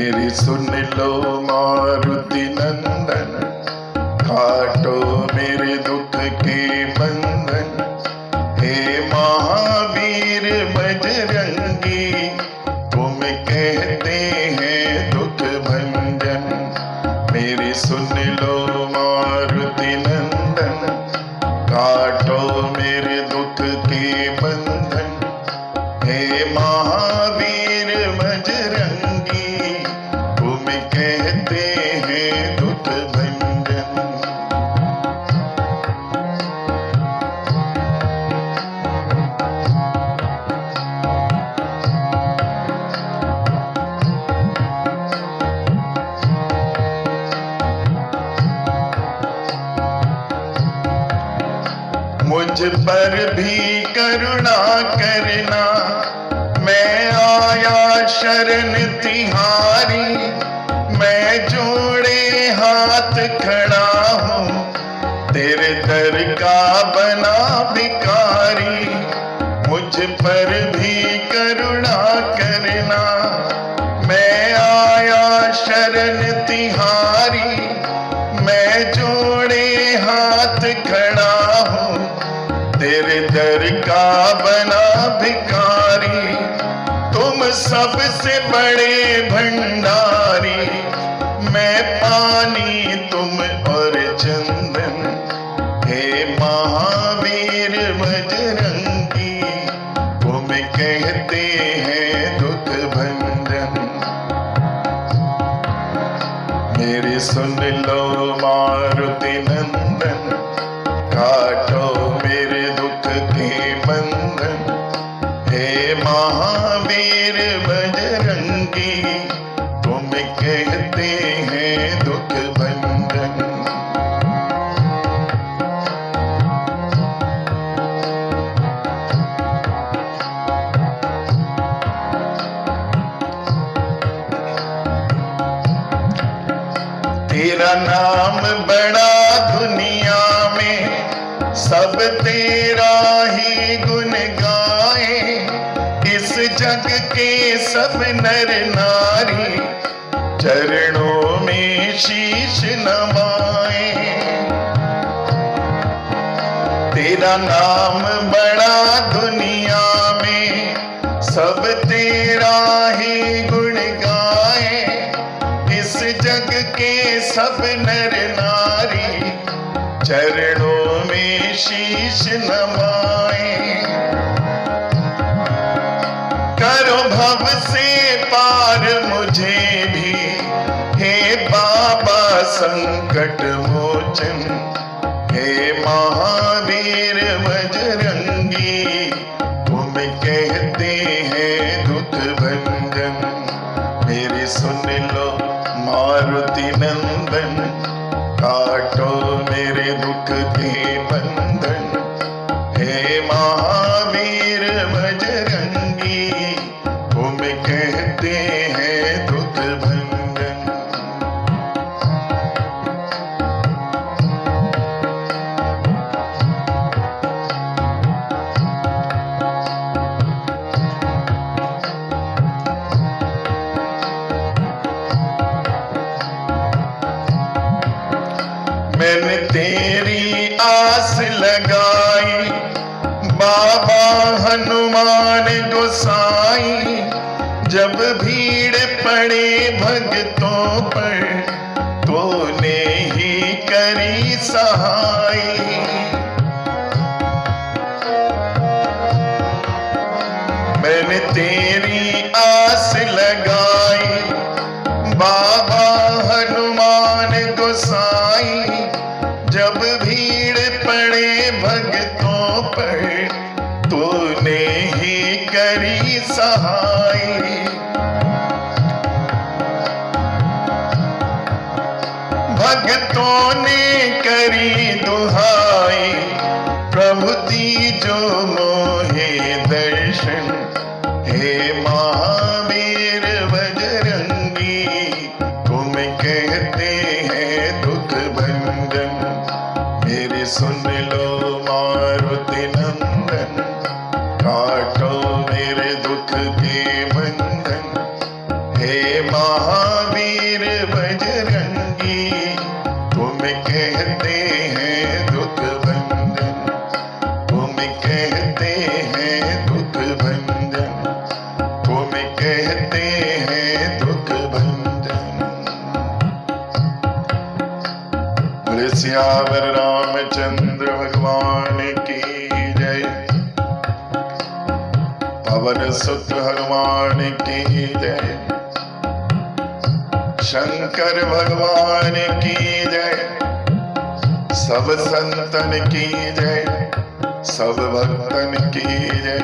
मेरी सुन लो मारुति नंदन, काटो मेरे दुख के बंधन। हे महावीर बजरंगी, तुम कहते हैं दुख भंजन। मेरी सुन लो मारुति नंदन, काटो मेरे दुख के बंधन। हे महावीर बजरंगी, तुम कहते हैं दुख भंजन। मुझ पर भी करुणा करना, मैं आया शरण तिहारी। मैं जोड़े हाथ खड़ा हूँ, तेरे दर का बना भिखारी। मुझ पर भी करुणा करना, मैं आया शरण तिहारी। मैं जोड़े हाथ खड़ा हूँ, तेरे दर का बना भिखारी। तुम सबसे बड़े भंडारी, मैं पानी तुम और चंदन। हे महावीर बजरंगी, तुम कहते हैं दुख भंजन। मेरी सुन लो मारुति नंदन, काटो मेरे दुख के बंधन। हे महावीर बजरंगी, तुम कहते हैं दुख भंजन। तेरा नाम बड़ा दुनिया में, सब तेरा ही गुण गाए। इस जग के सब नर नारी, चरणों में शीश नवाए। तेरा नाम बड़ा दुनिया में, सब तेरा ही गुण गाए। इस जग के सब नर नारी, चरणों में शीश नवाए। करो भव से पार मुझे भी, हे बाबा संकट मोचन। हे महावीर बजरंगी, तुम कहते हैं दुख भंजन। मेरी सुन लो मारुति नंदन, काटो मेरे दुख के बंधन। हे महावीर बजरंगी, तुम कहते हैं दुख भंजन। मैंने तेरी आस लगाई, बाबा हनुमान गोसाई। जब भीड़ पड़े भक्तों पर, तूने ही करी सहाय। मैंने तेरी आस लगाई, बाबा हनुमान गोसाई। जब भीड़ पड़े भक्तों पर, तूने ही करी सहाय। भक्तों ने करी दुहाई, प्रभु दीजो मोहे दर्शन। हे महावीर बजरंगी, तुम कहते हैं दुख भंजन। मेरी सुन लो मारुति नंदन, काटो मेरे दुख के बंधन। हे महा सुत हनुमान की जय, शंकर भगवान की जय, सब संतन की जय, सब भक्तन की जय,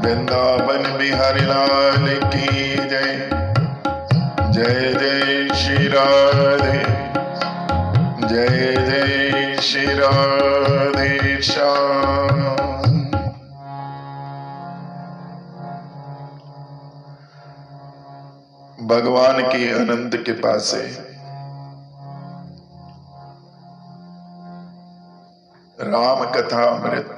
वृंदावन बिहारी लाल की जय। जय जय श्री राधे, जय जय श्री राधे श्याम। भगवान की अनंत कृपा से राम कथा अमृत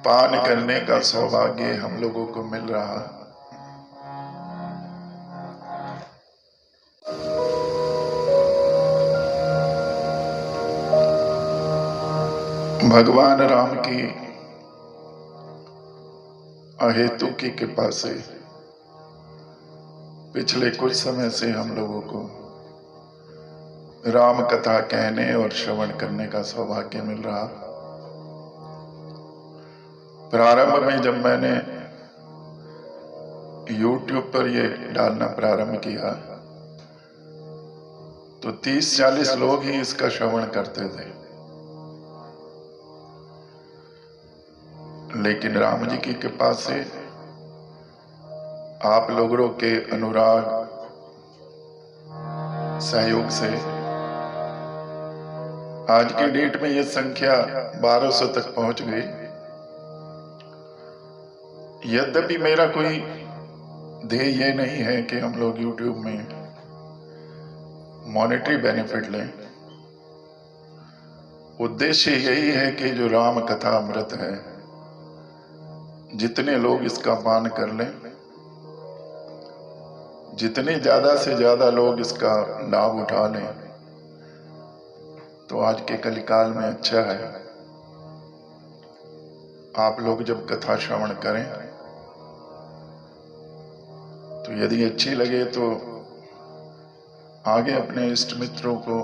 पान करने का सौभाग्य हम लोगों को मिल रहा। भगवान राम की अहेतु की कृपा से पिछले कुछ समय से हम लोगों को राम कथा कहने और श्रवण करने का सौभाग्य मिल रहा। प्रारंभ में जब मैंने YouTube पर ये डालना प्रारंभ किया तो 30-40 लोग ही इसका श्रवण करते थे, लेकिन राम जी की कृपा से आप लोगों के अनुराग सहयोग से आज की डेट में ये संख्या 1200 तक पहुंच गई। यद्यपि मेरा कोई ध्येय ये नहीं है कि हम लोग YouTube में मॉनेटरी बेनिफिट लें। उद्देश्य यही है कि जो राम कथा अमृत है, जितने लोग इसका पान कर लें, जितने ज्यादा से ज्यादा लोग इसका लाभ उठा लें, तो आज के कलिकाल में अच्छा है। आप लोग जब कथा श्रवण करें तो यदि अच्छी लगे तो आगे अपने इष्ट मित्रों को,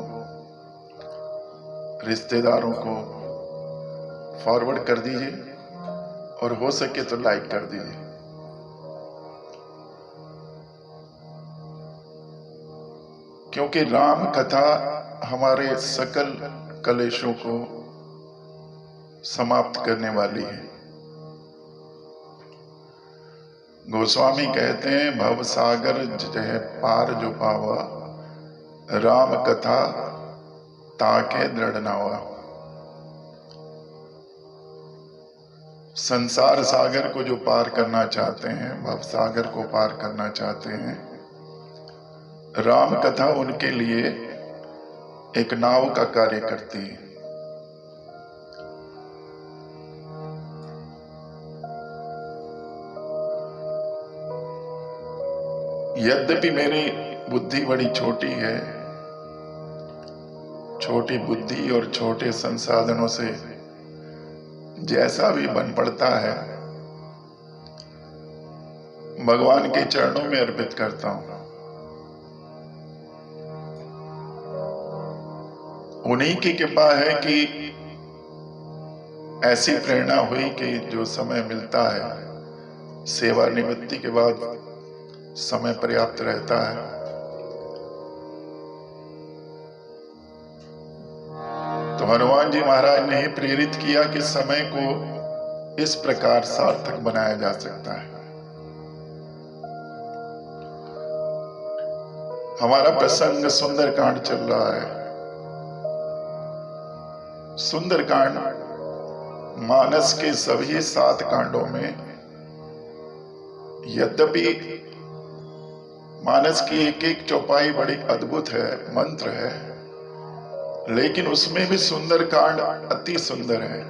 रिश्तेदारों को फॉरवर्ड कर दीजिए और हो सके तो लाइक कर दीजिए। क्योंकि राम कथा हमारे सकल कलेशों को समाप्त करने वाली है। गोस्वामी कहते हैं, भव सागर जय पार जो पावा, राम कथा ताके दृढ़ नावा। संसार सागर को जो पार करना चाहते हैं, भव सागर को पार करना चाहते हैं, राम कथा उनके लिए एक नाव का कार्य करती है। यद्यपि मेरी बुद्धि बड़ी छोटी है, छोटी बुद्धि और छोटे संसाधनों से जैसा भी बन पड़ता है भगवान के चरणों में अर्पित करता हूं। उन्हीं की कृपा है कि ऐसी प्रेरणा हुई कि जो समय मिलता है, सेवानिवृत्ति के बाद समय पर्याप्त रहता है, तो हनुमान जी महाराज ने ही प्रेरित किया कि समय को इस प्रकार सार्थक बनाया जा सकता है। हमारा प्रसंग सुंदरकांड चल रहा है। सुंदरकांड मानस के सभी 7 कांडों में, यद्यपि मानस की एक एक चौपाई बड़ी अद्भुत है, मंत्र है, लेकिन उसमें भी सुंदरकांड अति सुंदर है।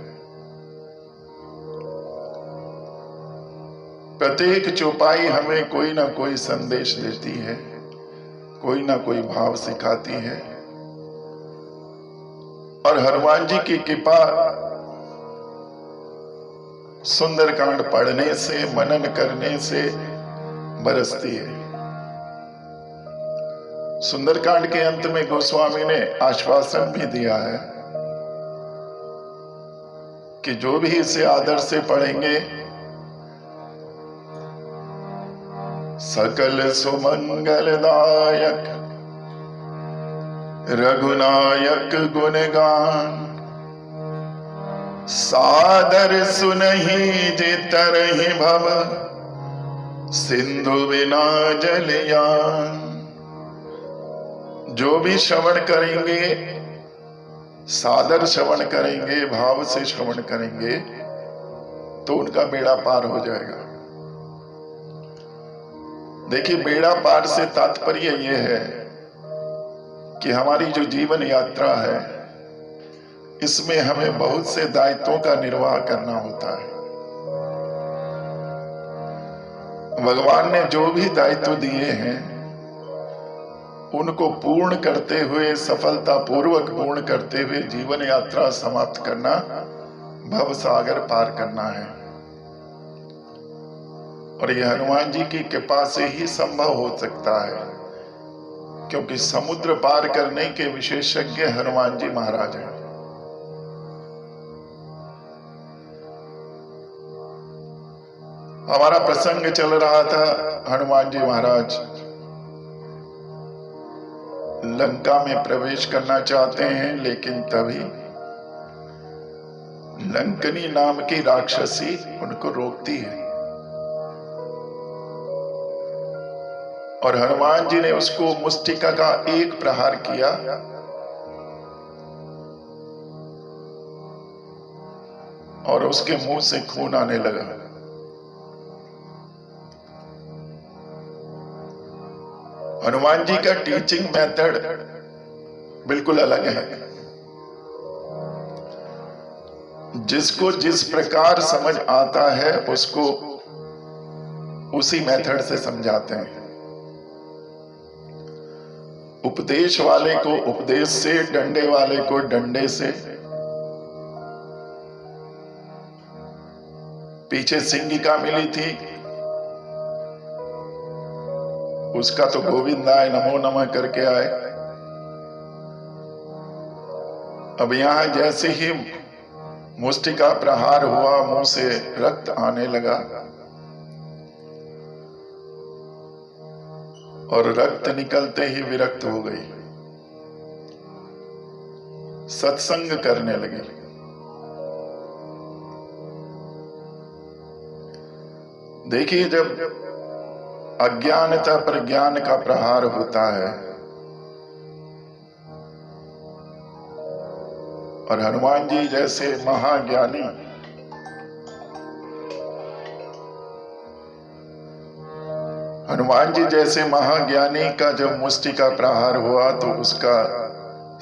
प्रत्येक चौपाई हमें कोई ना कोई संदेश देती है, कोई ना कोई भाव सिखाती है। और हनुमान जी की कृपा सुंदरकांड पढ़ने से, मनन करने से बरसती है। सुंदरकांड के अंत में गोस्वामी ने आश्वासन भी दिया है कि जो भी इसे आदर से पढ़ेंगे सकल सुमंगलदायक रघुनायक गुणगान, सादर सुनहि जे तरहि भव सिंधु बिना जलयान। जो भी श्रवण करेंगे, सादर श्रवण करेंगे, भाव से श्रवण करेंगे, तो उनका बेड़ा पार हो जाएगा। देखिए, बेड़ा पार से तात्पर्य यह है कि हमारी जो जीवन यात्रा है, इसमें हमें बहुत से दायित्वों का निर्वाह करना होता है। भगवान ने जो भी दायित्व दिए हैं, उनको पूर्ण करते हुए, सफलतापूर्वक पूर्ण करते हुए जीवन यात्रा समाप्त करना, भव सागर पार करना है। और यह हनुमान जी की कृपा से ही संभव हो सकता है, क्योंकि समुद्र पार करने के विशेषज्ञ हनुमान जी महाराज हैं। हमारा प्रसंग चल रहा था, हनुमान जी महाराज लंका में प्रवेश करना चाहते हैं, लेकिन तभी लंकनी नाम की राक्षसी उनको रोकती है और हनुमान जी ने उसको मुष्टिका का एक प्रहार किया और उसके मुंह से खून आने लगा। हनुमान जी का टीचिंग मेथड बिल्कुल अलग है। जिसको जिस प्रकार समझ आता है, उसको उसी मेथड से समझाते हैं। उपदेश वाले को उपदेश से, डंडे वाले को डंडे से। पीछे सिंगिका मिली थी, उसका तो गोविंदाय नमो नमः करके आए। अब यहां जैसे ही मुष्टिका प्रहार हुआ, मुंह से रक्त आने लगा और रक्त निकलते ही विरक्त हो गई, सत्संग करने लगी। देखिए, जब अज्ञानता पर ज्ञान का प्रहार होता है और हनुमान जी जैसे महाज्ञानी का जब मुष्टि का प्रहार हुआ, तो उसका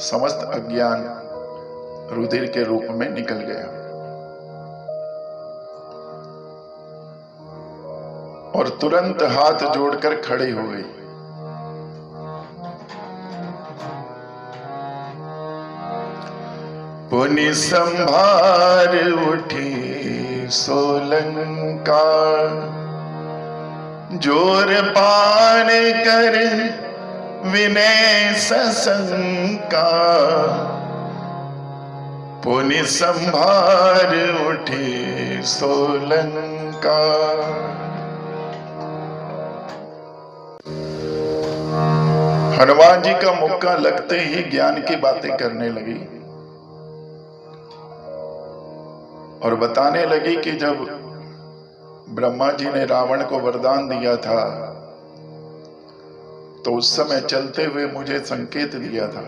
समस्त अज्ञान रुधिर के रूप में निकल गया और तुरंत हाथ जोड़कर खड़ी हो गई। पुनि संभार उठी सोलंका, जोर पान कर विनय सशंका। पुनि संभार उठी सोलंका। हनुमान जी का मुक्का लगते ही ज्ञान की बातें करने लगी और बताने लगी कि जब ब्रह्मा जी ने रावण को वरदान दिया था, तो उस समय चलते हुए मुझे संकेत दिया था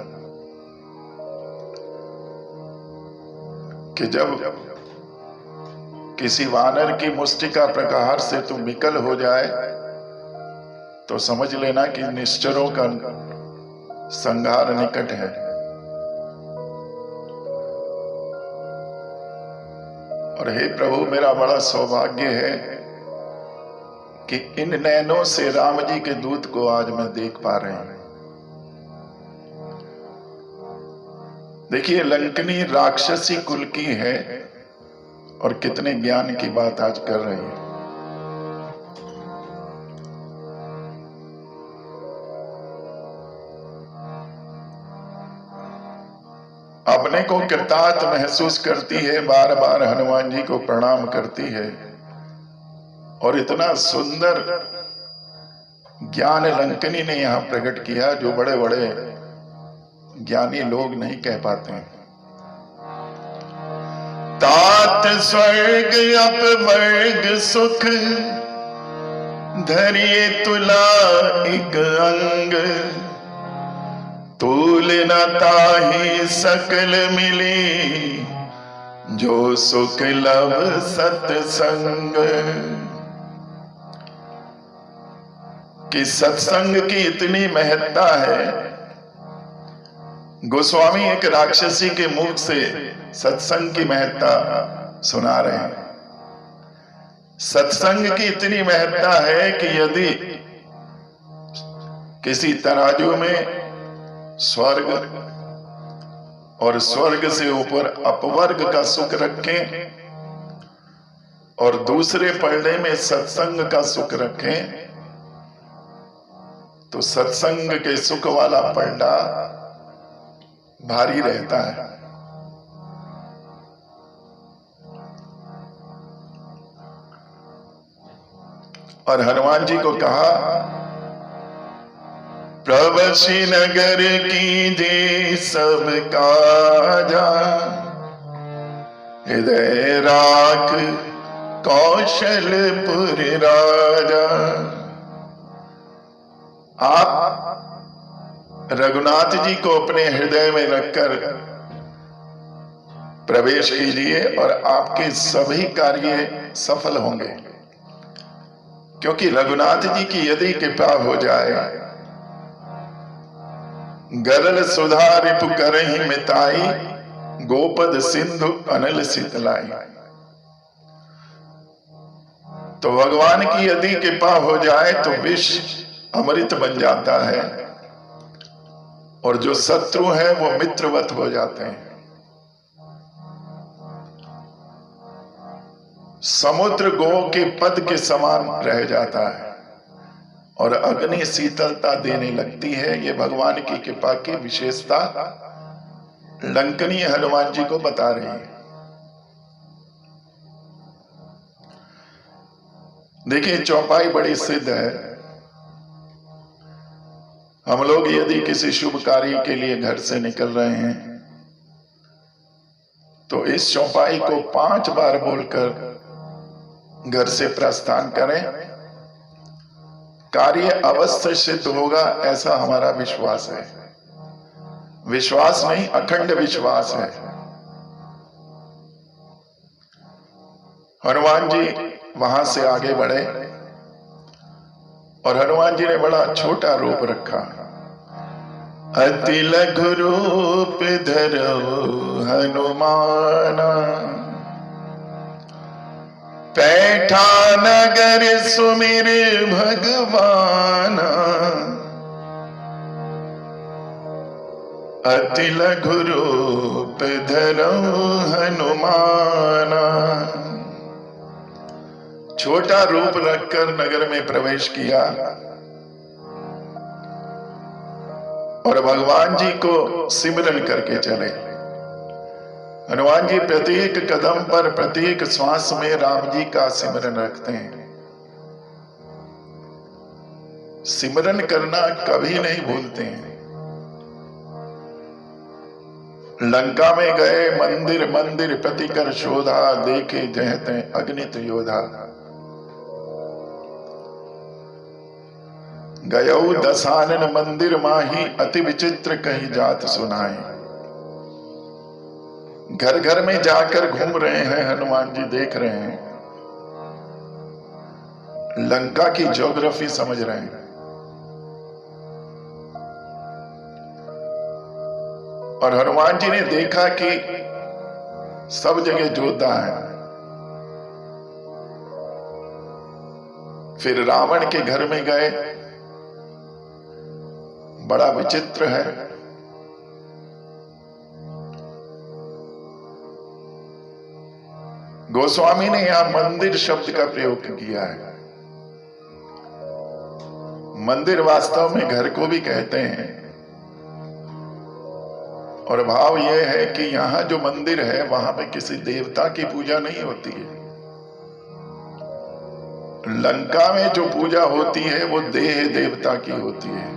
कि जब किसी वानर की मुष्टिका प्रहार से तुम विकल हो जाए, तो समझ लेना कि निश्चरों का संहार निकट है। और हे प्रभु, मेरा बड़ा सौभाग्य है कि इन नैनों से राम जी के दूत को आज मैं देख पा रही हूं। देखिए, लंकनी राक्षसी कुल की है और कितने ज्ञान की बात आज कर रही है। अपने को कृतार्थ महसूस करती है, बार बार हनुमान जी को प्रणाम करती है और इतना सुंदर ज्ञान लंकनी ने यहां प्रकट किया, जो बड़े बड़े ज्ञानी लोग नहीं कह पाते हैं। तात स्वर्ग अपवर्ग सुख, धरिए तुला एक अंग, तूल न ताहि सकल मिली, जो सुख लव सत्संग। कि सत्संग की इतनी महत्ता है। गोस्वामी एक राक्षसी के मुख से सत्संग की महत्ता सुना रहे हैं। सत्संग की इतनी महत्ता है कि यदि किसी तराजू में स्वर्ग और स्वर्ग से ऊपर अपवर्ग का सुख रखें और दूसरे पलड़े में सत्संग का सुख रखें, तो सत्संग के सुख वाला पलड़ा भारी रहता है। और हनुमान जी को कहा, प्रवशी नगर की जे सब काजा, हृदय राख कौशलपुर राजा। आप रघुनाथ जी को अपने हृदय में रखकर प्रवेश कीजिए और आपके सभी कार्य सफल होंगे। क्योंकि रघुनाथ जी की यदि कृपा हो जाए, गरल सुधा रिपु करहि मिताई, गोपद सिंधु अनल शीतलाई। तो भगवान की यदि कृपा हो जाए तो विष अमृत बन जाता है और जो शत्रु है वो मित्रवत हो जाते हैं। समुद्र गो के पद के समान रह जाता है और अग्नि शीतलता देने लगती है। ये भगवान की कृपा की विशेषता लंकनी हनुमान जी को बता रही है। देखिए, चौपाई बड़ी सिद्ध है। हम लोग यदि किसी शुभ कार्य के लिए घर से निकल रहे हैं तो इस चौपाई को 5 बार बोलकर घर से प्रस्थान करें, कार्य अवश्य सिद्ध होगा, ऐसा हमारा विश्वास है। विश्वास नहीं, अखंड विश्वास है। हनुमान जी वहां से आगे बढ़े और हनुमान जी ने बड़ा छोटा रूप रखा। अति लघु रूप धरो हनुमाना, पैठा नगर सुमिर भगवाना। अति लघु रूप धरो हनुमाना। छोटा रूप रखकर नगर में प्रवेश किया और भगवान जी को सिमरन करके चले। हनुमान जी प्रत्येक कदम पर, प्रत्येक श्वास में राम जी का सिमरन रखते हैं। सिमरन करना कभी नहीं भूलते हैं। लंका में गए, मंदिर मंदिर प्रतिकर शोधा, देखे जहते अग्नित योधा। गयौ दसानन मंदिर माही, अति विचित्र कहीं जात सुनाई। घर घर में जाकर घूम रहे हैं हनुमान जी, देख रहे हैं, लंका की ज्योग्राफी समझ रहे हैं। और हनुमान जी ने देखा कि सब जगह योद्धा है। फिर रावण के घर में गए, बड़ा विचित्र है। गोस्वामी ने यहां मंदिर शब्द का प्रयोग किया है। मंदिर वास्तव में घर को भी कहते हैं और भाव यह है कि यहां जो मंदिर है वहां पे किसी देवता की पूजा नहीं होती है। लंका में जो पूजा होती है वो देह देवता की होती है।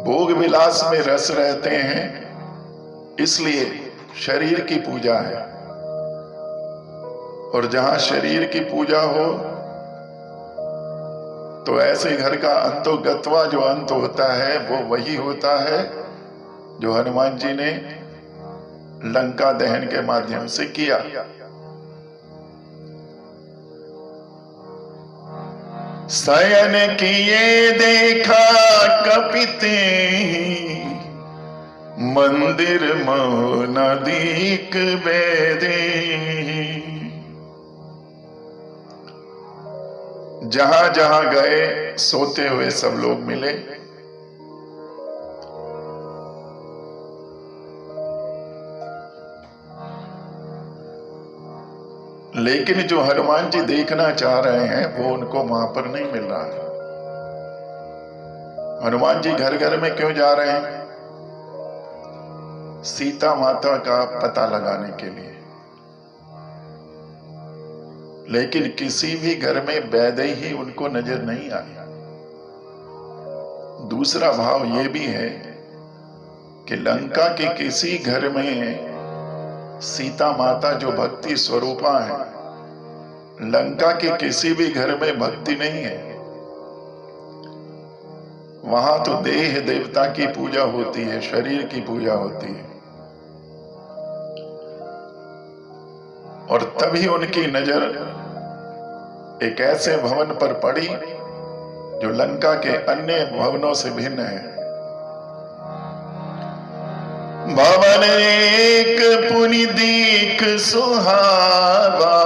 भोग विलास में रस रहते हैं, इसलिए शरीर की पूजा है। और जहां शरीर की पूजा हो तो ऐसे घर का अंतोगत्वा जो अंत होता है वो वही होता है जो हनुमान जी ने लंका दहन के माध्यम से किया। शयन किए देखा कपिते, मंदिर मोहन दीक बेदे। जहां जहां गए सोते हुए सब लोग मिले। लेकिन जो हनुमान जी देखना चाह रहे हैं वो उनको वहां पर नहीं मिल रहा है। हनुमान जी घर घर में क्यों जा रहे हैं? सीता माता का पता लगाने के लिए। लेकिन किसी भी घर में वैदेही उनको नजर नहीं आया। दूसरा भाव यह भी है कि लंका के किसी घर में सीता माता जो भक्ति स्वरूपा है, लंका के किसी भी घर में भक्ति नहीं है। वहां तो देह देवता की पूजा होती है, शरीर की पूजा होती है। और तभी उनकी नजर एक ऐसे भवन पर पड़ी जो लंका के अन्य भवनों से भिन्न है। भवन एक पुनि दीख सुहावा,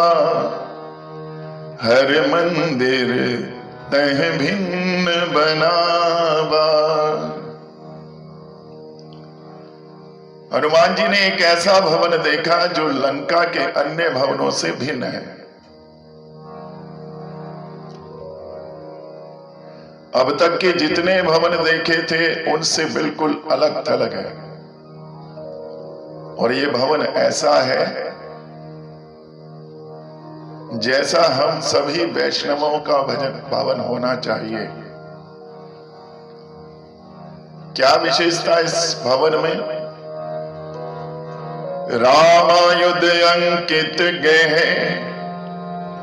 हर मंदिर तह भिन्न बनावा। हनुमान जी ने एक ऐसा भवन देखा जो लंका के अन्य भवनों से भिन्न है। अब तक के जितने भवन देखे थे उनसे बिल्कुल अलग थलग है। और ये भवन ऐसा है जैसा हम सभी वैष्णवों का भवन होना चाहिए। क्या विशेषता इस भवन में? रामायुध अंकित गए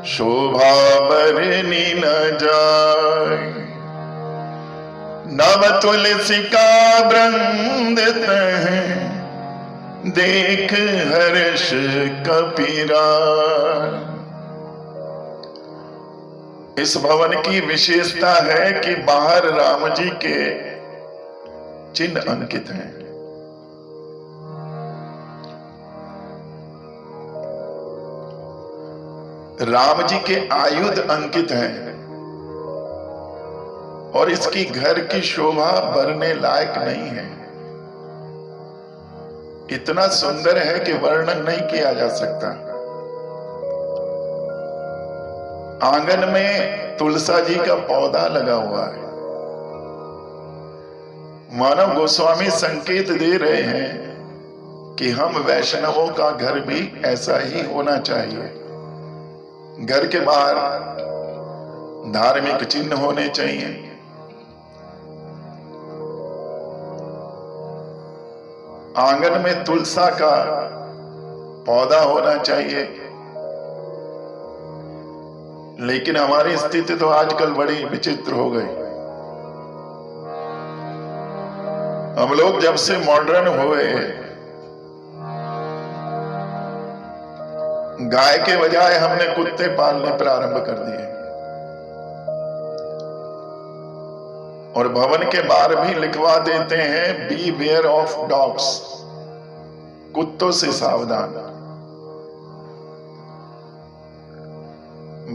शोभा बरनी न जाए, नव तुलसी का वृंद तह देख हर्ष कपीरा। इस भवन की विशेषता है कि बाहर राम जी के चिन्ह अंकित हैं। राम जी के आयुध अंकित हैं और इसकी घर की शोभा बरने लायक नहीं है। इतना सुंदर है कि वर्णन नहीं किया जा सकता। आंगन में तुलसा जी का पौधा लगा हुआ है। मानव गोस्वामी संकेत दे रहे हैं कि हम वैष्णवों का घर भी ऐसा ही होना चाहिए। घर के बाहर धार्मिक चिन्ह होने चाहिए। आंगन में तुलसा का पौधा होना चाहिए। लेकिन हमारी स्थिति तो आजकल बड़ी विचित्र हो गई। हम लोग जब से मॉडर्न हुए, गाय के बजाय हमने कुत्ते पालने प्रारंभ कर दिए। और भवन के बाहर भी लिखवा देते हैं बी वेयर ऑफ डॉग्स, कुत्तों से सावधान।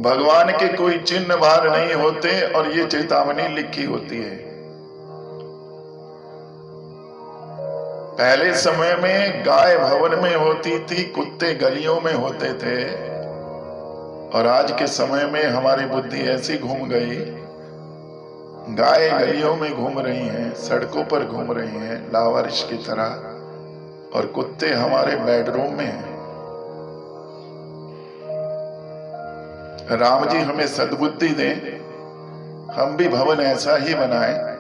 भगवान के कोई चिन्ह बाहर नहीं होते और ये चेतावनी लिखी होती है। पहले समय में गाय भवन में होती थी, कुत्ते गलियों में होते थे। और आज के समय में हमारी बुद्धि ऐसी घूम गई, गाय गलियों में घूम रही हैं, सड़कों पर घूम रही हैं लावारिश की तरह, और कुत्ते हमारे बेडरूम में हैं। राम जी हमें सद्बुद्धि दें, हम भी भवन ऐसा ही बनाएं।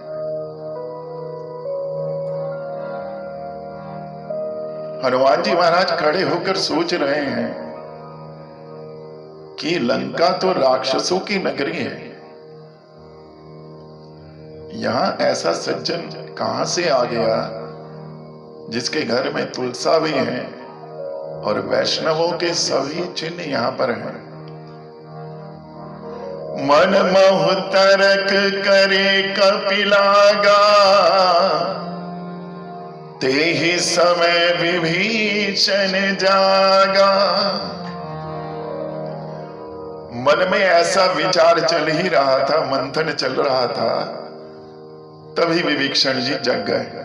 हनुमान जी महाराज खड़े होकर सोच रहे हैं कि लंका तो राक्षसों की नगरी है, यहां ऐसा सज्जन कहां से आ गया जिसके घर में तुलसा भी है और वैष्णवों के सभी चिन्ह यहां पर हैं। मन मोह तरक करे कपिलागा, ते ही समय विभीषण जागा। मन में ऐसा विचार चल ही रहा था, मंथन चल रहा था, तभी विभीषण जी जग गए।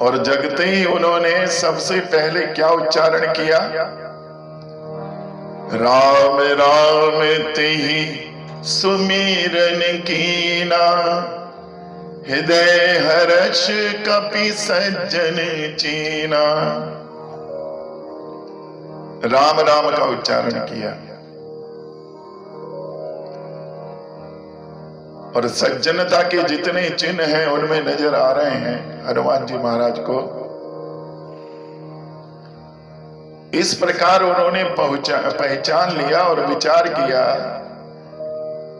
और जगते ही उन्होंने सबसे पहले क्या उच्चारण किया? राम राम तेहि सुमिरन कीना, हृदय हर्ष कपि सज्जन चीना। राम राम का उच्चारण किया और सज्जनता के जितने चिन्ह हैं उनमें नजर आ रहे हैं हनुमान जी महाराज को। इस प्रकार उन्होंने पहचान लिया और विचार किया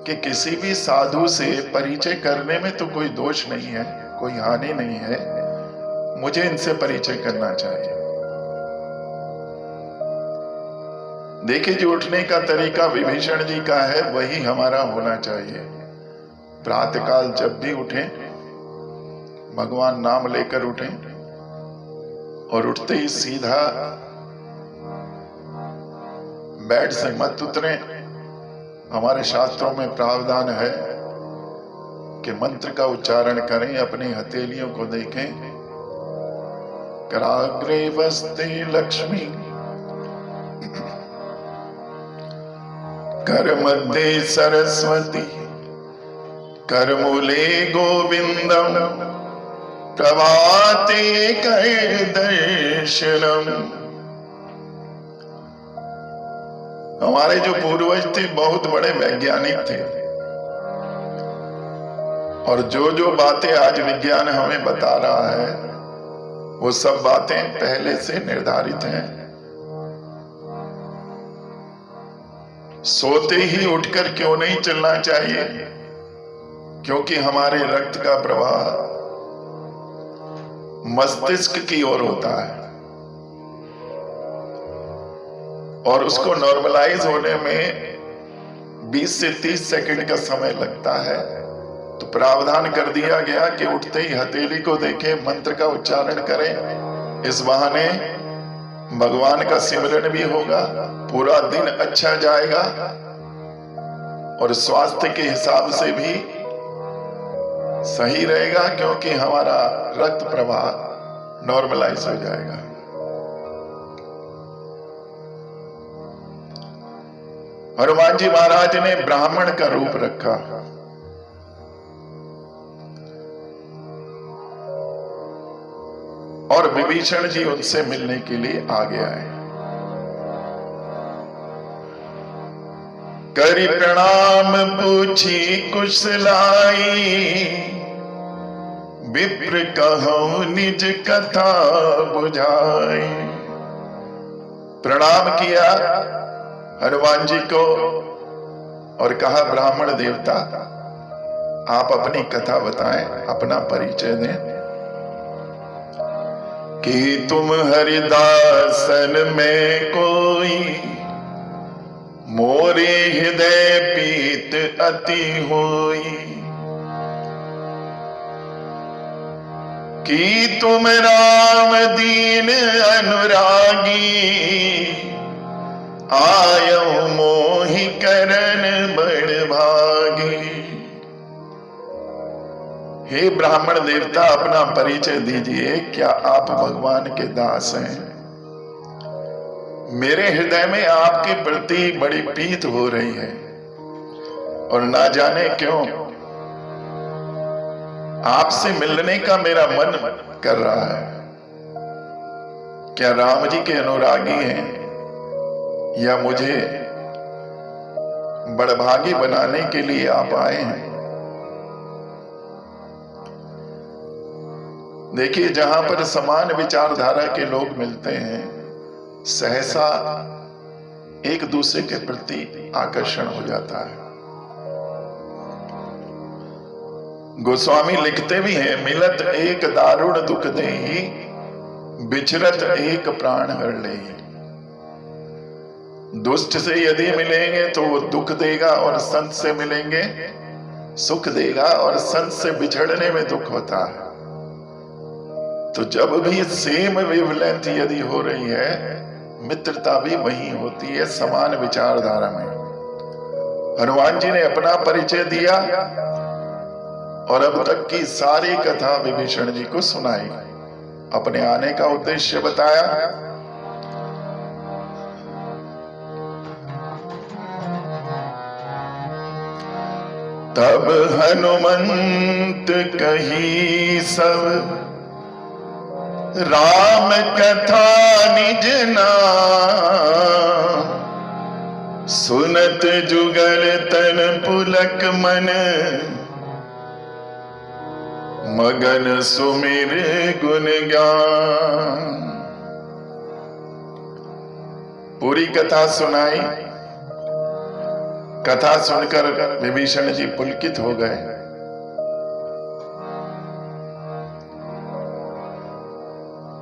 कि किसी भी साधु से परिचय करने में तो कोई दोष नहीं है, कोई हानि नहीं है, मुझे इनसे परिचय करना चाहिए। देखिए, जो उठने का तरीका विभीषण जी का है वही हमारा होना चाहिए। प्रातःकाल जब भी उठें, भगवान नाम लेकर उठें और उठते ही सीधा बेड से मत उतरें। हमारे शास्त्रों में प्रावधान है कि मंत्र का उच्चारण करें, अपनी हथेलियों को देखें। कराग्रे वस्ते लक्ष्मी, कर मध्य सरस्वती, कर मूले गोविंदम, प्रभाते कर दर्शनम। हमारे जो पूर्वज थे बहुत बड़े वैज्ञानिक थे और जो जो बातें आज विज्ञान हमें बता रहा है वो सब बातें पहले से निर्धारित हैं। सोते ही उठकर क्यों नहीं चलना चाहिए? क्योंकि हमारे रक्त का प्रवाह मस्तिष्क की ओर होता है और उसको नॉर्मलाइज होने में 20 से 30 सेकंड का समय लगता है। तो प्रावधान कर दिया गया कि उठते ही हथेली को देखें, मंत्र का उच्चारण करें। इस बहाने भगवान का सिमरन भी होगा, पूरा दिन अच्छा जाएगा और स्वास्थ्य के हिसाब से भी सही रहेगा, क्योंकि हमारा रक्त प्रवाह नॉर्मलाइज हो जाएगा। हनुमान जी महाराज ने ब्राह्मण का रूप रखा और विभीषण जी उनसे मिलने के लिए आ गया है। करी प्रणाम पूछी कुशलाई, विप्र कहूं निज कथा बुझाई। प्रणाम किया हनुमान जी को और कहा, ब्राह्मण देवता आप अपनी कथा बताएं, अपना परिचय दें कि तुम हरिदासन में कोई, मोरे हृदय पीत अति होई। कि तुम राम दीन अनुरागी, आयो मोहि करन बड़ भागी। हे ब्राह्मण देवता, अपना परिचय दीजिए। क्या आप भगवान के दास हैं? मेरे हृदय में आपके प्रति बड़ी प्रीत हो रही है और ना जाने क्यों आपसे मिलने का मेरा मन कर रहा है। क्या राम जी के अनुरागी हैं? या मुझे बड़भागी बनाने के लिए आप आए हैं? देखिए, जहां पर समान विचारधारा के लोग मिलते हैं, सहसा एक दूसरे के प्रति आकर्षण हो जाता है। गोस्वामी लिखते भी हैं, मिलत एक दारुण दुख देहि, बिछरत एक प्राण हर लेहि। दुष्ट से यदि मिलेंगे तो वो दुख देगा, और संत से मिलेंगे सुख देगा, और संत से बिछड़ने में दुख होता है। तो जब भी सेम वेवलेंथ यदि हो रही है, मित्रता भी वही होती है, समान विचारधारा में। हनुमान जी ने अपना परिचय दिया और अब तक की सारी कथा विभीषण जी को सुनाई, अपने आने का उद्देश्य बताया। तब हनुमंत कही सब राम कथा निज नाम, सुनत जुगल तन पुलक मन, मगन सुमिर गुण ज्ञान। पूरी कथा सुनाई। कथा सुनकर विभीषण जी पुलकित हो गए।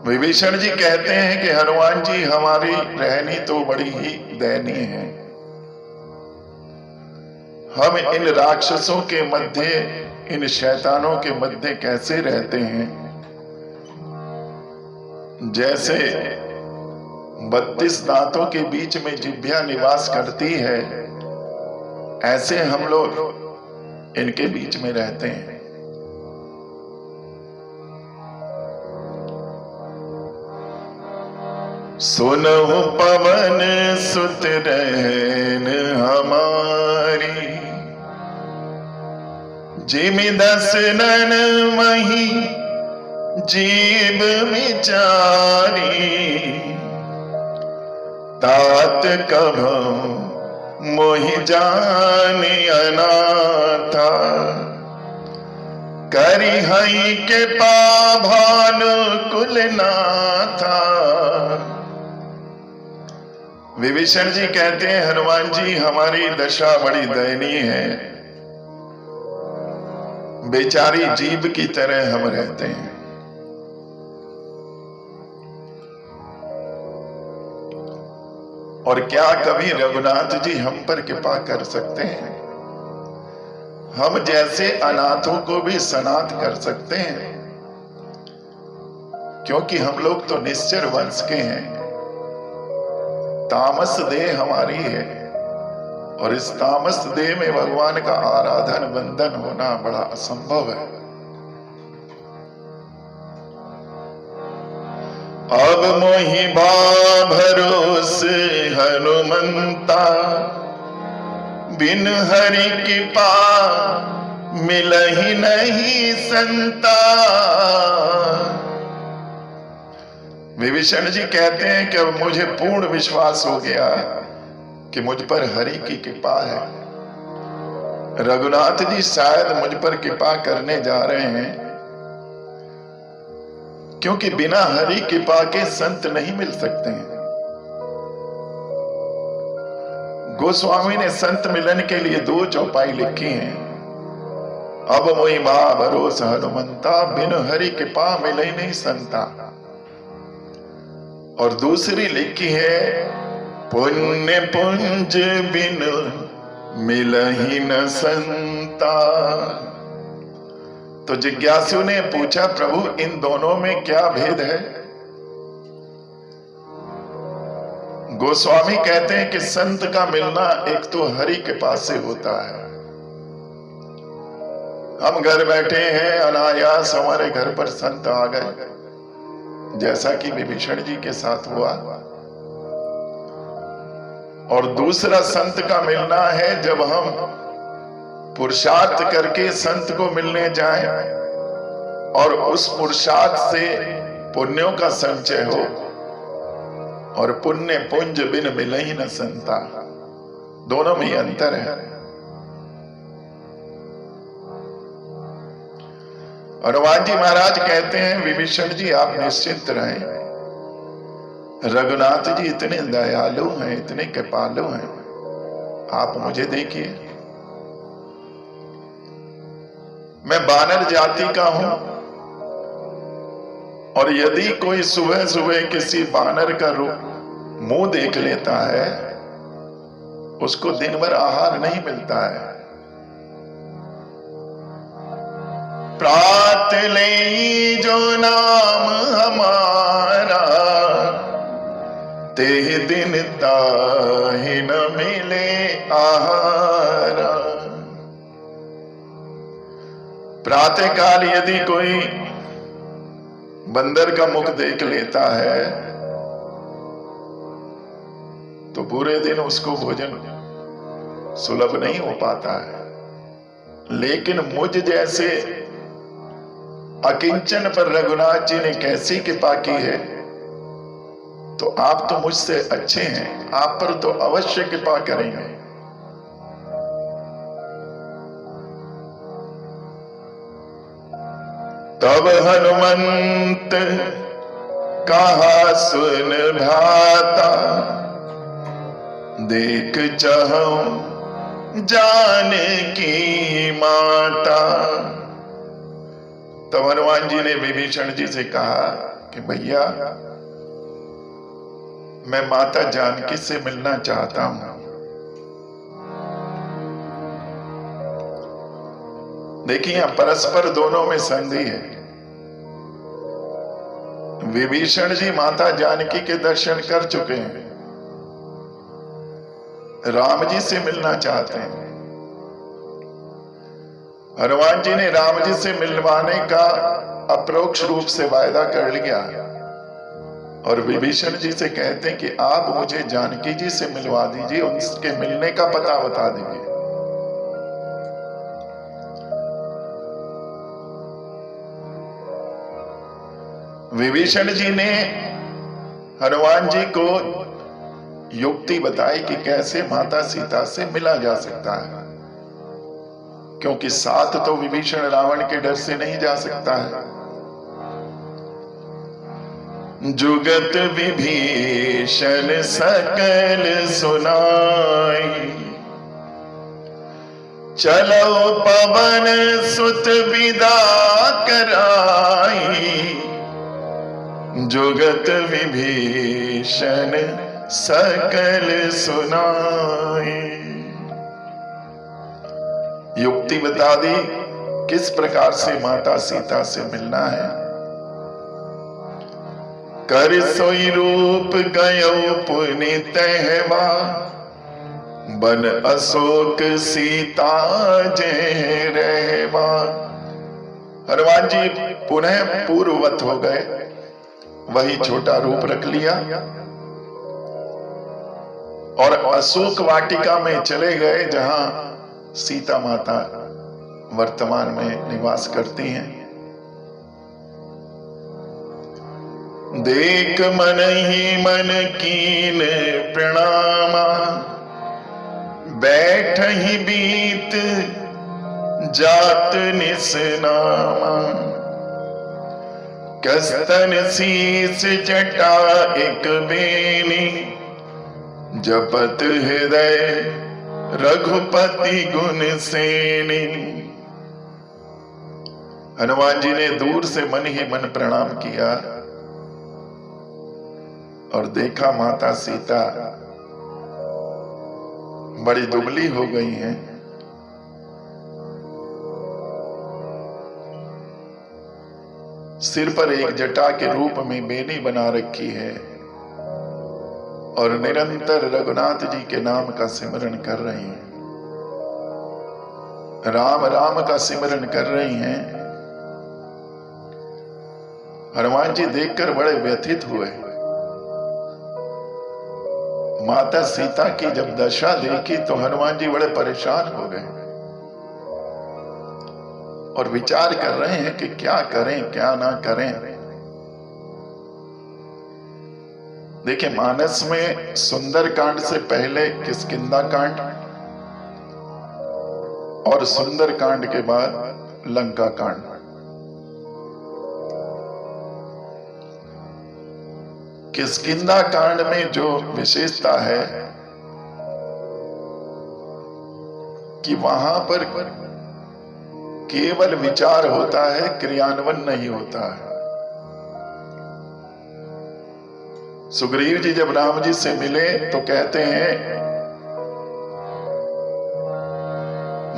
विभीषण जी कहते हैं कि हनुमान जी, हमारी रहनी तो बड़ी ही दयनीय है। हम इन राक्षसों के मध्य, इन शैतानों के मध्य कैसे रहते हैं? जैसे 32 दांतों के बीच में जिह्वा निवास करती है, ऐसे हम लोग इनके बीच में रहते हैं। सुनहु पवन सुत रहन हमारी, जिमि दसनन मही जीव विचारी। तात कभौ मोहि जानि अनाथा, करि हई के पाभानु कुलनाथा। विभीषण जी कहते हैं, हनुमान जी, हमारी दशा बड़ी दयनीय है। बेचारी जीव की तरह हम रहते हैं। और क्या कभी रघुनाथ जी हम पर कृपा कर सकते हैं? हम जैसे अनाथों को भी सनाथ कर सकते हैं, क्योंकि हम लोग तो निश्चर वंश के हैं। तामस देह हमारी है, और इस तामस देह में भगवान का आराधन वंदन होना बड़ा असंभव है। अब मोहि भा भरोस हनुमंता, बिन हरि कृपा मिलहि नहीं संता। विभीषण जी कहते हैं कि अब मुझे पूर्ण विश्वास हो गया कि मुझ पर हरि की कृपा है। रघुनाथ जी शायद मुझ पर कृपा करने जा रहे हैं, क्योंकि बिना हरि कृपा के संत नहीं मिल सकते हैं। गोस्वामी ने संत मिलन के लिए 2 चौपाई लिखी हैं। अब मोहि भा भरोस हनुमंता, बिन हरि कृपा मिले नहीं संता। और दूसरी लिखी है, पुण्य पुंज बिन मिलहि न संता। तो जिज्ञासु ने पूछा, प्रभु इन दोनों में क्या भेद है? गोस्वामी कहते हैं कि संत का मिलना एक तो हरि के पास से होता है। हम घर बैठे हैं, अनायास हमारे घर पर संत आ गए, जैसा कि विभीषण जी के साथ हुआ। और दूसरा संत का मिलना है जब हम पुरुषार्थ करके संत को मिलने जाएं और उस पुरुषार्थ से पुण्यों का संचय हो, और पुण्य पुंज बिन मिलई न संता, दोनों में अंतर है। हनुमान जी महाराज कहते हैं विभीषण जी आप निश्चिंत रहें, रघुनाथ जी इतने दयालु हैं, इतने कृपालु हैं, आप मुझे देखिए, मैं वानर जाति का हूं, और यदि कोई सुबह सुबह किसी वानर का रूप मुंह देख लेता है, उसको दिन भर आहार नहीं मिलता है। प्रात ले जो नाम हमारा, ते दिन ताहि न मिले आहारा। प्रातः काल यदि कोई बंदर का मुख देख लेता है तो पूरे दिन उसको भोजन सुलभ नहीं हो पाता है। लेकिन मुझ जैसे अकिंचन पर रघुनाथ जी ने कैसी कृपा की है, तो आप तो मुझसे अच्छे हैं, आप पर तो अवश्य कृपा करेंगे। तब हनुमंत कहा सुन भ्राता, देख चहु जानकी माता। तब हनुमान जी ने विभीषण जी से कहा कि भैया मैं माता जानकी से मिलना चाहता हूं। देखिए यहां परस्पर दोनों में संधि है। विभीषण जी माता जानकी के दर्शन कर चुके हैं, राम जी से मिलना चाहते हैं। हनुमान जी ने राम जी से मिलवाने का अप्रोक्ष रूप से वायदा कर लिया और विभीषण जी से कहते हैं कि आप मुझे जानकी जी से मिलवा दीजिए, उनके मिलने का पता बता दीजिए। विभीषण जी ने हनुमान जी को युक्ति बताई कि कैसे माता सीता से मिला जा सकता है, क्योंकि साथ तो विभीषण रावण के डर से नहीं जा सकता है। जुगत विभीषण सकल सुनाई, चलो पवन सुत विदा कराई। जुगत विभीषण सकल सुनाई। युक्ति बता दी किस प्रकार से माता सीता से मिलना है। कर सोई रूप गयो पुनितहवा, बन अशोक सीता जय रहवा। हनुमान जी पुनः पूर्ववत हो गए, वही छोटा रूप रख लिया और अशोक वाटिका में चले गए, जहां सीता माता वर्तमान में निवास करती हैं। देख मन ही मन कीन प्रणामा, बैठ ही बीत जात निसनामा। कस्तन शीस जटा एक बेनी, जपत हृदय रघुपति गुण सेनी। हनुमान जी ने दूर से मन ही मन प्रणाम किया और देखा माता सीता बड़ी दुबली हो गई हैं। सिर पर एक जटा के रूप में बेनी बना रखी है और निरंतर रघुनाथ जी के नाम का सिमरन कर रही हैं, राम राम का सिमरन कर रही हैं। हनुमान जी देखकर बड़े व्यथित हुए। माता सीता की जब दशा देखी तो हनुमान जी बड़े परेशान हो गए और विचार कर रहे हैं कि क्या करें क्या ना करें। देखिए, मानस में सुंदर कांड से पहले किष्किंधा कांड और सुंदर कांड के बाद लंका कांड। किष्किंधा कांड में जो विशेषता है कि वहां पर केवल विचार होता है, क्रियान्वयन नहीं होता है। सुग्रीव जी जब राम जी से मिले तो कहते हैं,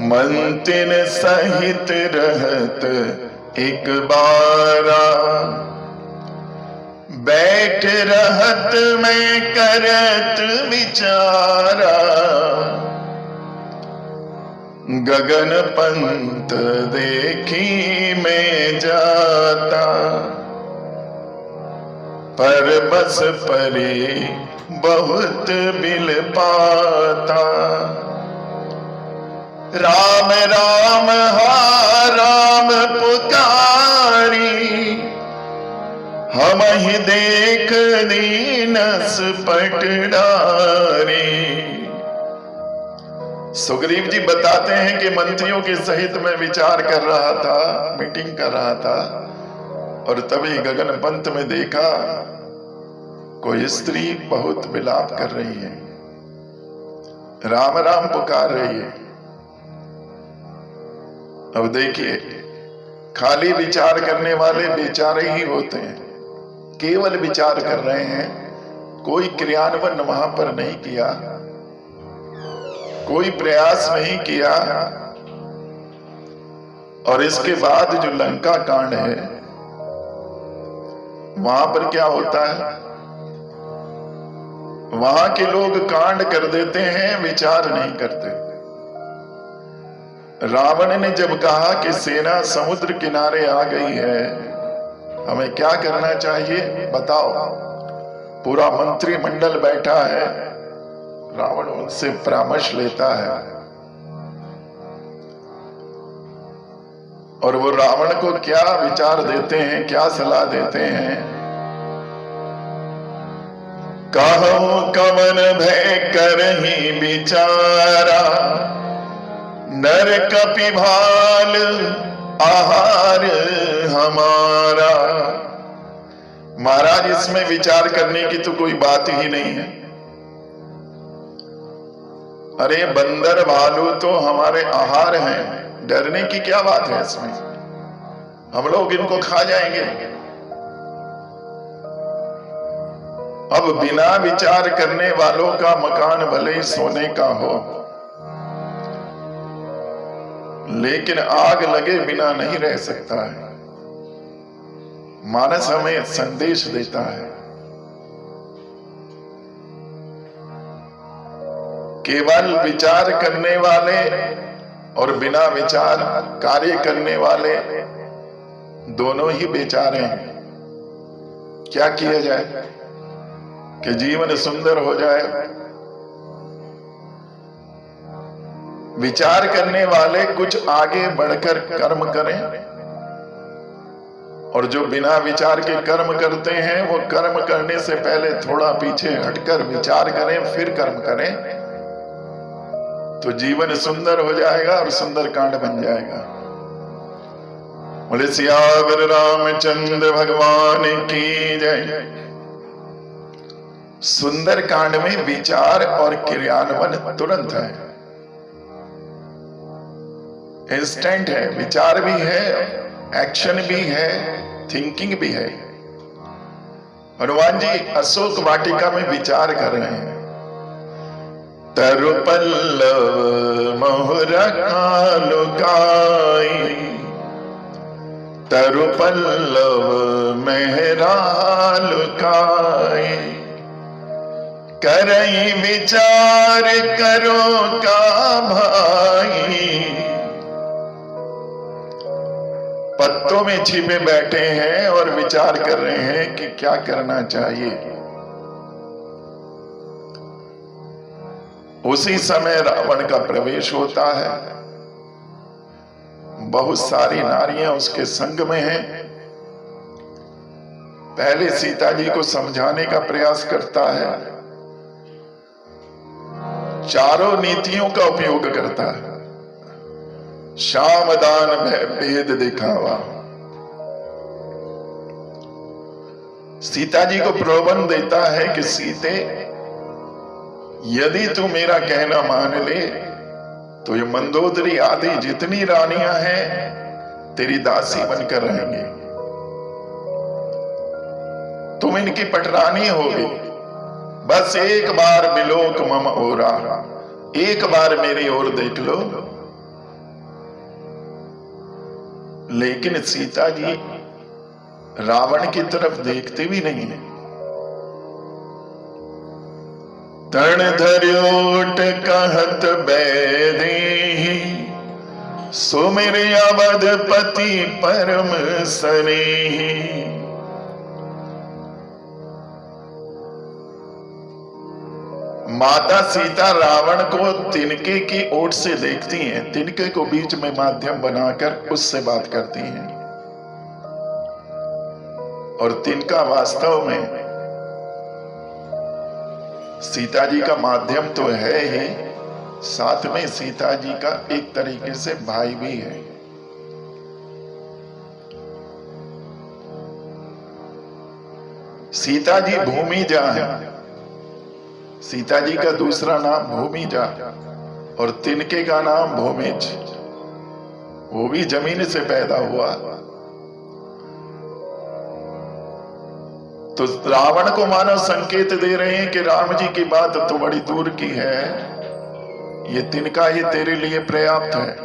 मंतिन सहित रहत एक बारा, बैठ रहत मैं करत विचारा, गगन पंत देखी मैं जाता, पर बस परे बहुत बिल पाता, राम राम हा राम पुकारी, हम ही देख दीनस पटडारी। सुग्रीव जी बताते हैं कि मंत्रियों के सहित मैं विचार कर रहा था, मीटिंग कर रहा था, और तभी गगन पंत में देखा कोई स्त्री बहुत विलाप कर रही है, राम राम पुकार रही है। अब देखिए, खाली विचार करने वाले बेचारे ही होते हैं, केवल विचार कर रहे हैं, कोई क्रियान्वयन वहां पर नहीं किया, कोई प्रयास नहीं किया। और इसके बाद जो लंका कांड है, वहां पर क्या होता है, वहां के लोग कांड कर देते हैं, विचार नहीं करते। रावण ने जब कहा कि सेना समुद्र किनारे आ गई है, हमें क्या करना चाहिए बताओ, पूरा मंत्रिमंडल बैठा है, रावण उनसे परामर्श लेता है। और वो रावण को क्या विचार देते हैं, क्या सलाह देते हैं, कहूं कवन भय करही विचारा, नर कपि भाल आहार हमारा। महाराज, इसमें विचार करने की तो कोई बात ही नहीं है। अरे बंदर भालू तो हमारे आहार हैं, डरने की क्या बात है इसमें, हम लोग इनको खा जाएंगे। अब बिना विचार करने वालों का मकान भले ही सोने का हो, लेकिन आग लगे बिना नहीं रह सकता है। मानस हमें संदेश देता है, केवल विचार करने वाले और बिना विचार कार्य करने वाले दोनों ही बेचारे हैं। क्या किया जाए कि जीवन सुंदर हो जाए? विचार करने वाले कुछ आगे बढ़कर कर्म करें, और जो बिना विचार के कर्म करते हैं वो कर्म करने से पहले थोड़ा पीछे हटकर विचार करें, फिर कर्म करें, तो जीवन सुंदर हो जाएगा और सुंदर कांड बन जाएगा। बोले सियावर रामचंद्र भगवान की जय। सुंदर कांड में विचार और क्रियान्वयन तुरंत है, इंस्टेंट है, विचार भी है, एक्शन भी है, थिंकिंग भी है। हनुमान जी अशोक वाटिका में विचार कर रहे हैं, तरु पल्लव मोहरा लुकाई, तरु पल्लव मेहरा लुकाई, करई विचार करो का भाई। पत्तों में छिपे बैठे हैं और विचार कर रहे हैं कि क्या करना चाहिए। उसी समय रावण का प्रवेश होता है, बहुत सारी नारियां उसके संग में हैं। पहले सीता जी को समझाने का प्रयास करता है, चारों नीतियों का उपयोग करता है। शाम दान भेद दिखावा, सीता जी को प्रलोभन देता है कि सीते, यदि तू मेरा कहना मान ले तो ये मंदोदरी आदि जितनी रानियां हैं तेरी दासी बनकर रहेंगी, तुम इनकी पटरानी होगी। बस एक बार बिलोक मम ओरा, एक बार मेरी ओर देख लो। लेकिन सीता जी रावण की तरफ देखते भी नहीं है। तण धर्योट कहत बैदेहि, सुमिर अवधपति परम स्नेहि। माता सीता रावण को तिनके की ओट से देखती हैं, तिनके को बीच में माध्यम बनाकर उससे बात करती हैं। और तिनका वास्तव में सीता जी का माध्यम तो है ही, साथ में सीता जी का एक तरीके से भाई भी है। सीता जी भूमिजा है, सीता जी का दूसरा नाम भूमिजा और तिनके का नाम भूमिज, वो भी जमीन से पैदा हुआ। तो रावण को मानो संकेत दे रहे हैं कि राम जी की बात तो बड़ी दूर की है, ये तिनका ही तेरे लिए पर्याप्त है।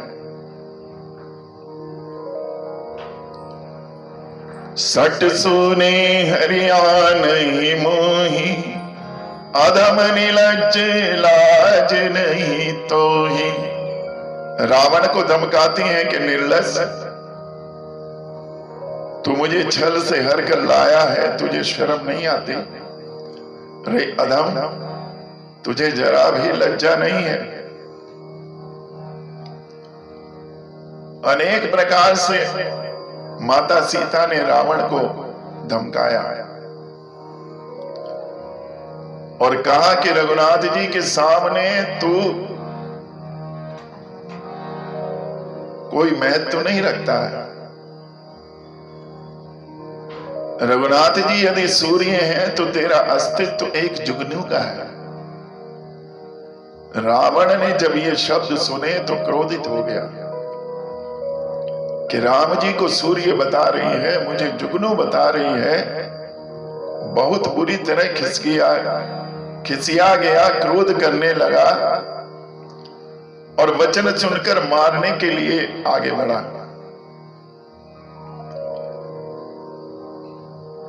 सट सुने हरियाण मोही, अधम निलज्ज लाज नहीं तो ही। रावण को धमकाती हैं कि निर्लज्ज, तू मुझे छल से हर कर लाया है, तुझे शर्म नहीं आती? रे अधम, तुझे जरा भी लज्जा नहीं है? अनेक प्रकार से माता सीता ने रावण को धमकाया और कहा कि रघुनाथ जी के सामने तू कोई महत्व नहीं रखता है। रघुनाथ जी यदि सूर्य हैं तो तेरा अस्तित्व एक जुगनू का है। रावण ने जब ये शब्द सुने तो क्रोधित हो गया कि राम जी को सूर्य बता रही है, मुझे जुगनू बता रही है। बहुत बुरी तरह खिसिया गया, क्रोध करने लगा और वचन सुनकर मारने के लिए आगे बढ़ा।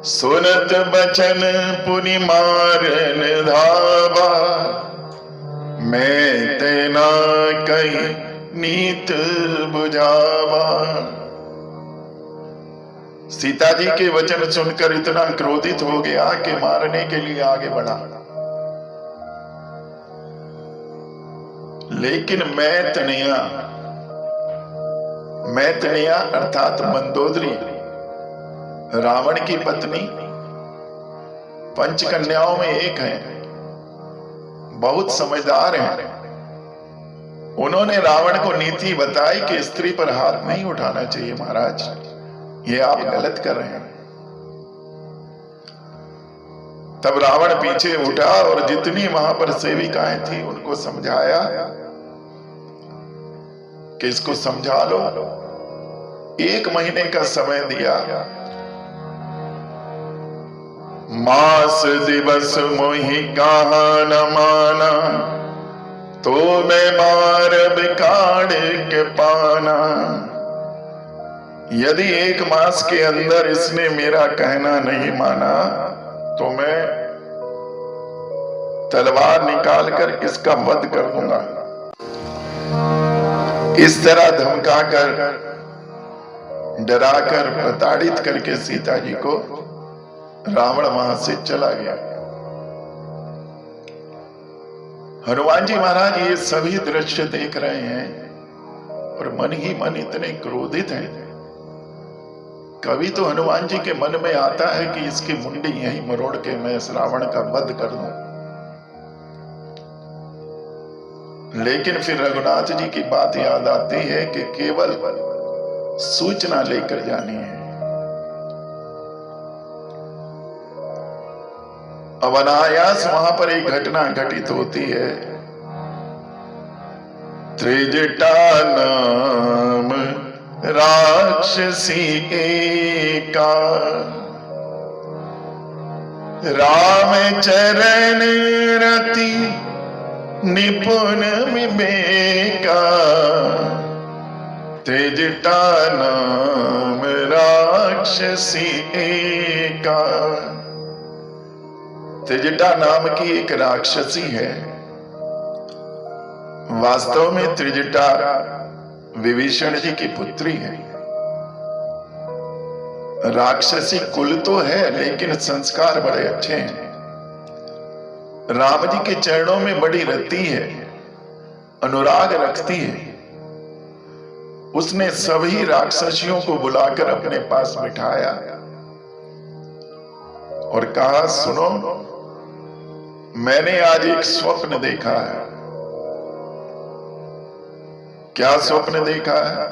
सुनत बचन पुनि मारन धावा, मैं तेना कहीं नीत बुझावा। सीता जी के वचन सुनकर इतना क्रोधित हो गया कि मारने के लिए आगे बढ़ा। लेकिन मैतनिया अर्थात मंदोदरी, रावण की पत्नी, पंचकन्याओं में एक है, बहुत समझदार है। उन्होंने रावण को नीति बताई कि स्त्री पर हाथ नहीं उठाना चाहिए महाराज, ये आप गलत कर रहे हैं। तब रावण पीछे उठा और जितनी वहां पर सेविकाएं थी उनको समझाया कि इसको समझा लो। 1 महीने का समय दिया। मास दिवस मोहि कहा न माना, तो मैं मार बिकाड़ के पाना। यदि 1 मास के अंदर इसने मेरा कहना नहीं माना तो मैं तलवार निकालकर इसका वध कर दूंगा। इस तरह धमकाकर, डराकर, प्रताड़ित करके सीता जी को रावण वहां से चला गया। हनुमान जी महाराज ये सभी दृश्य देख रहे हैं और मन ही मन इतने क्रोधित हैं कभी तो हनुमान जी के मन में आता है कि इसकी मुंडी यहीं मरोड़ के मैं इस रावण का वध कर दूं, लेकिन फिर रघुनाथ जी की बात याद आती है कि केवल सूचना लेकर जानी है। अब अनायास वहां पर एक घटना घटित होती है। त्रिजटा नाम राक्षसी एका, राम चरण रति निपुण विवेका, त्रिजटा नाम राक्षसी एका। त्रिजटा नाम की एक राक्षसी है। वास्तव में त्रिजटा विभीषण जी की पुत्री है। राक्षसी कुल तो है, लेकिन संस्कार बड़े अच्छे हैं। राम जी के चरणों में बड़ी रति है, अनुराग रखती है। उसने सभी राक्षसियों को बुलाकर अपने पास बिठाया और कहा, सुनो, मैंने आज एक स्वप्न देखा है। क्या स्वप्न देखा है?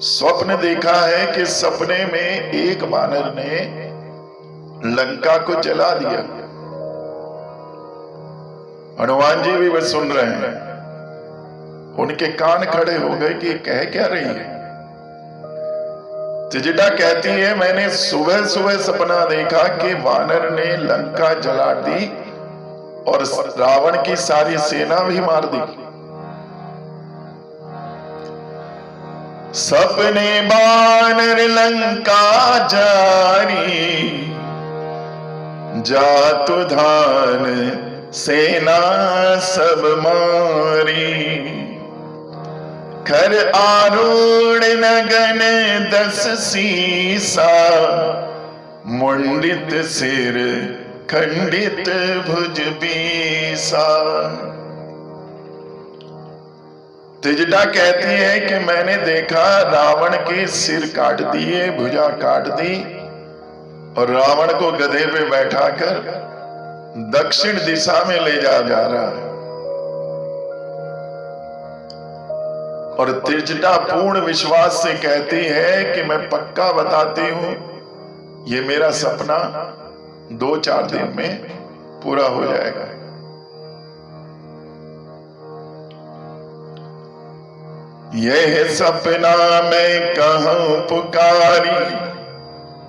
स्वप्न देखा है कि सपने में एक वानर ने लंका को जला दिया। हनुमान जी भी बस सुन रहे हैं, उनके कान खड़े हो गए कि कह क्या रही है। त्रिजटा कहती है, मैंने सुबह सुबह सपना देखा कि वानर ने लंका जला दी और रावण की सारी सेना भी मार दी। सपने बानर लंका जारी, जातु धान सेना सब मारी। खर आरूढ़ नगन 10 सीसा, मुंडित सिर खंडित भुज बीसा। त्रिजटा कहती है कि मैंने देखा रावण के सिर काट दिए, भुजा काट दी और रावण को गधे पे बैठाकर दक्षिण दिशा में ले जा रहा है। और त्रिजटा पूर्ण विश्वास से कहती है कि मैं पक्का बताती हूं, ये मेरा सपना 2-4 दिन में पूरा हो जाएगा। यह सपना मैं कहूं पुकारी,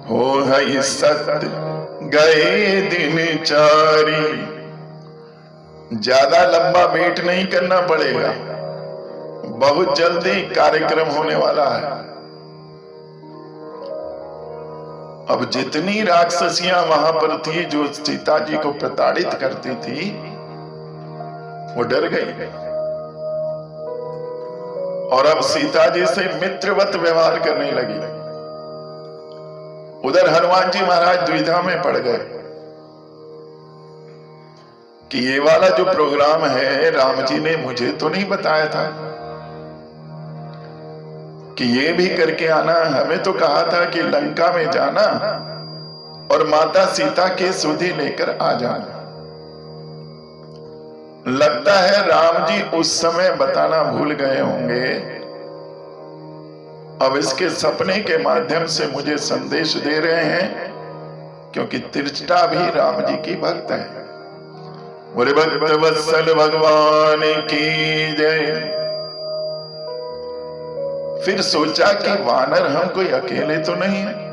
हो है सत्य गए दिन चारी। ज्यादा लंबा वेट नहीं करना पड़ेगा, बहुत जल्दी कार्यक्रम होने वाला है। अब जितनी राक्षसियां वहां पर थी जो सीता जी को प्रताड़ित करती थी, वो डर गई और अब सीता जी से मित्रवत व्यवहार करने लगी। उधर हनुमान जी महाराज द्विधा में पड़ गए कि ये वाला जो प्रोग्राम है राम जी ने मुझे तो नहीं बताया था कि ये भी करके आना। हमें तो कहा था कि लंका में जाना और माता सीता के सुधि लेकर आ जाना। लगता है राम जी उस समय बताना भूल गए होंगे। अब इसके सपने के माध्यम से मुझे संदेश दे रहे हैं, क्योंकि त्रिजटा भी राम जी की भक्त है। बोले भक्त वत्सल भगवान की जय। फिर सोचा कि वानर हम कोई अकेले तो नहीं है।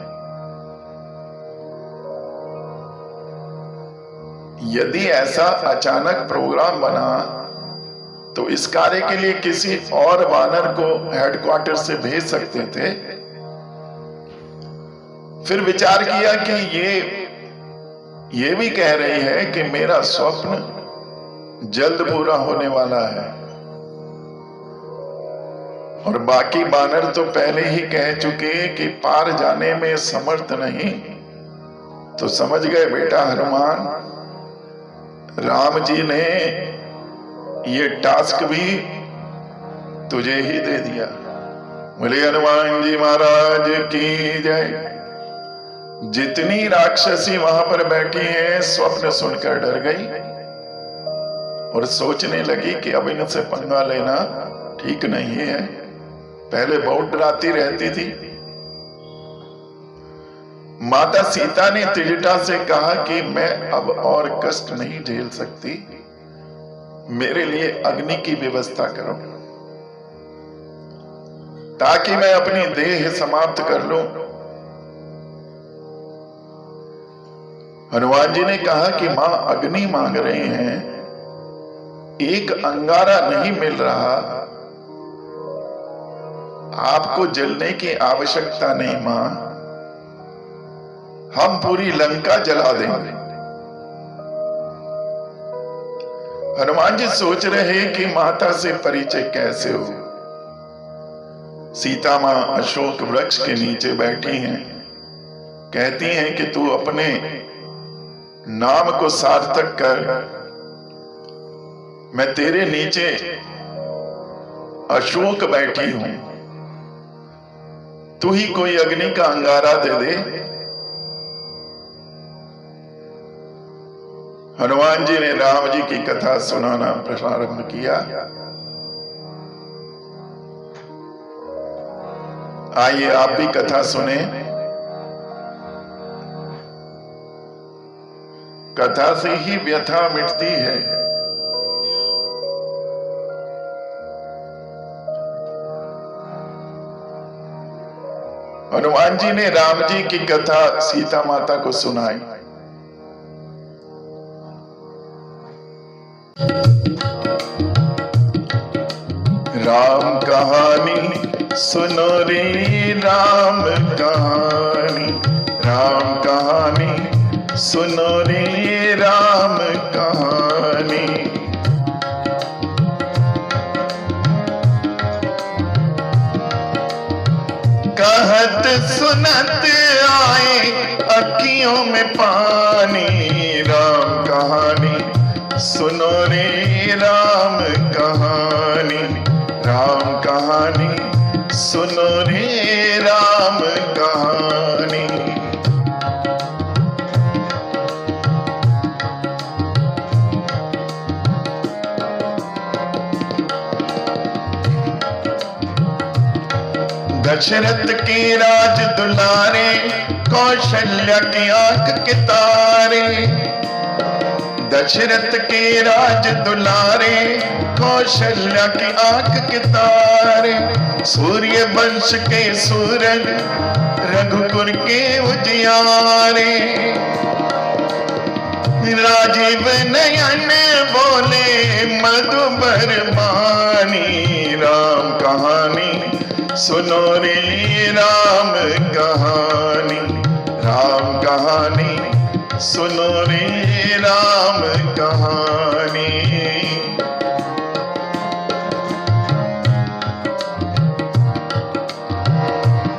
यदि ऐसा अचानक प्रोग्राम बना तो इस कार्य के लिए किसी और वानर को हेडक्वार्टर से भेज सकते थे। फिर विचार किया कि ये भी कह रही है कि मेरा स्वप्न जल्द पूरा होने वाला है, और बाकी वानर तो पहले ही कह चुके कि पार जाने में समर्थ नहीं। तो समझ गए बेटा हनुमान, राम जी ने ये टास्क भी तुझे ही दे दिया। बोले हनुमान जी महाराज की जय। जितनी राक्षसी वहां पर बैठी हैं स्वप्न सुनकर डर गई और सोचने लगी कि अब इनसे पंगा लेना ठीक नहीं है। पहले बहुत डराती रहती थी। माता सीता ने त्रिजटा से कहा कि मैं अब और कष्ट नहीं झेल सकती, मेरे लिए अग्नि की व्यवस्था करो ताकि मैं अपनी देह समाप्त कर लूं। हनुमान जी ने कहा कि मां अग्नि मांग रहे हैं, एक अंगारा नहीं मिल रहा, आपको जलने की आवश्यकता नहीं मां, हम पूरी लंका जला देंगे। हनुमान जी सोच रहे कि माता से परिचय कैसे हो। सीता मां अशोक वृक्ष के नीचे बैठी हैं, कहती हैं कि तू अपने नाम को सार्थक कर, मैं तेरे नीचे अशोक बैठी हूं, तू ही कोई अग्नि का अंगारा दे दे। हनुमान जी ने राम जी की कथा सुनाना प्रारंभ किया। आइए आप भी कथा सुने। कथा से ही व्यथा मिटती है। हनुमान जी ने राम जी की कथा सीता माता को सुनाई। राम कहानी सुनो रे राम कहानी, राम कहानी सुनो रे राम कहानी। कहत सुनत आए अखियों में पानी, राम कहानी सुनो रे राम कहानी, राम कहानी सुनो रे राम कहानी। दशरथ के राज दुलारे, कौशल्या की आंख के तारे। दशरथ के राज दुलारे, कौशल्या की आंख के तारे। सूर्य वंश के सूरज, रघुकुल के उजियारे। राजीव नयन बोले मधुबर बानी, राम कहानी सुनो रे राम कहानी, राम कहानी सुनो रे राम कहानी।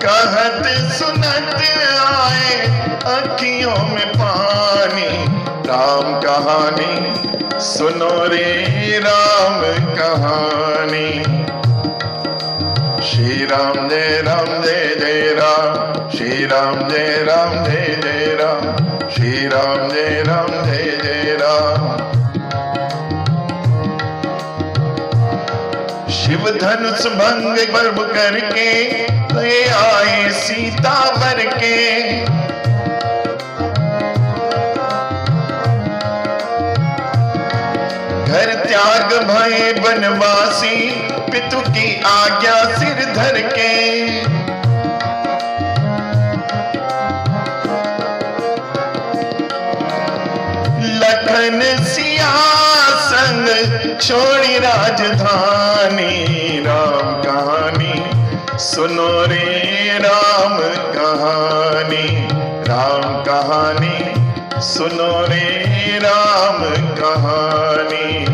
कहत सुनत आए अखियों में पानी, राम कहानी सुनो रे राम कहानी। श्री राम जय राम जय जय राम, श्री राम जय राम जय जय राम, श्री राम जय राम जय जय राम। शिव धनुष भंग पर्व करके ले आए सीता वर के। घर त्याग भय बनवासी, पितु की आज्ञा सिर धर के। लखन सिया संग छोड़ी राजधानी, राम कहानी सुनो रे राम कहानी, राम कहानी सुनो रे राम कहानी।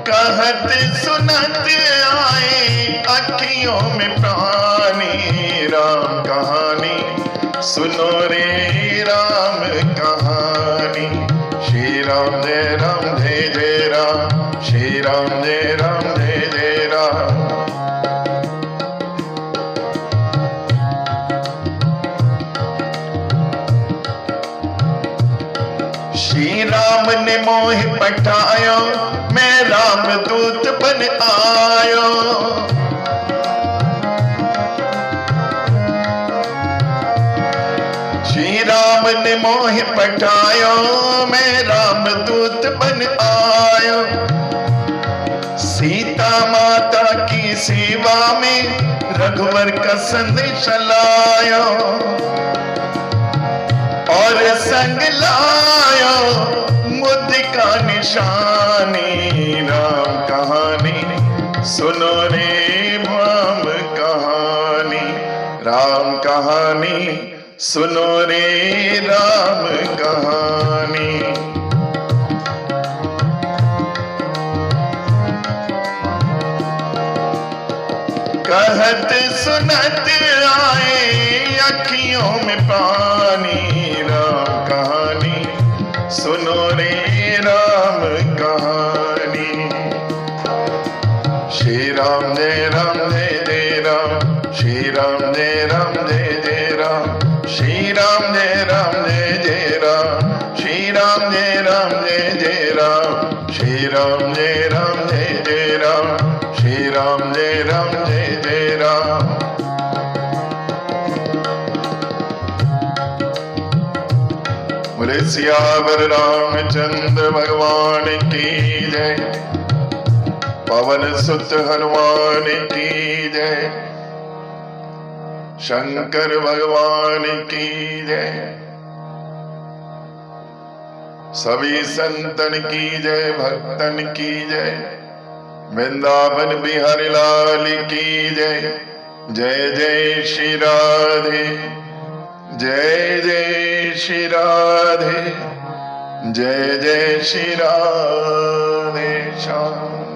कहत सुनत आए अखियों में पानी, राम कहानी सुनो रे राम कहानी। श्री राम जय जय राम जय राम जय जय राम। श्री राम ने मोह पठायो, मैं राम दूत बन आयो। श्री राम ने मोह पठायो, मैं राम दूत बन आयो। सीता माता की सेवा में रघुवर का संदेश लायो, और संग लायो मुद्द का निशानी। राम कहानी सुनो रे भाम कहानी, राम कहानी सुनो रे राम कहानी। कहत सुनत आए अखियों में पानी, राम कहानी सुनो रे राम कहानी। श्री राम जय राम जय जय राम, श्री राम जय राम जय जय राम, श्री राम जय राम जय जय राम, श्री राम जय राम जय जय राम, श्री राम जय राम जय जय राम, श्री राम जय राम जय जय राम। बोले सियावर रामचंद्र भगवान की जय, पवन सुत हनुमान की जय, शंकर भगवान की जय। सभी संतन की जय, भक्तन की जय, वृंदावन बिहारी लाल की जय। जय जय श्री राधे, जय जय श्री राधे, जय जय श्री राधे श्याम।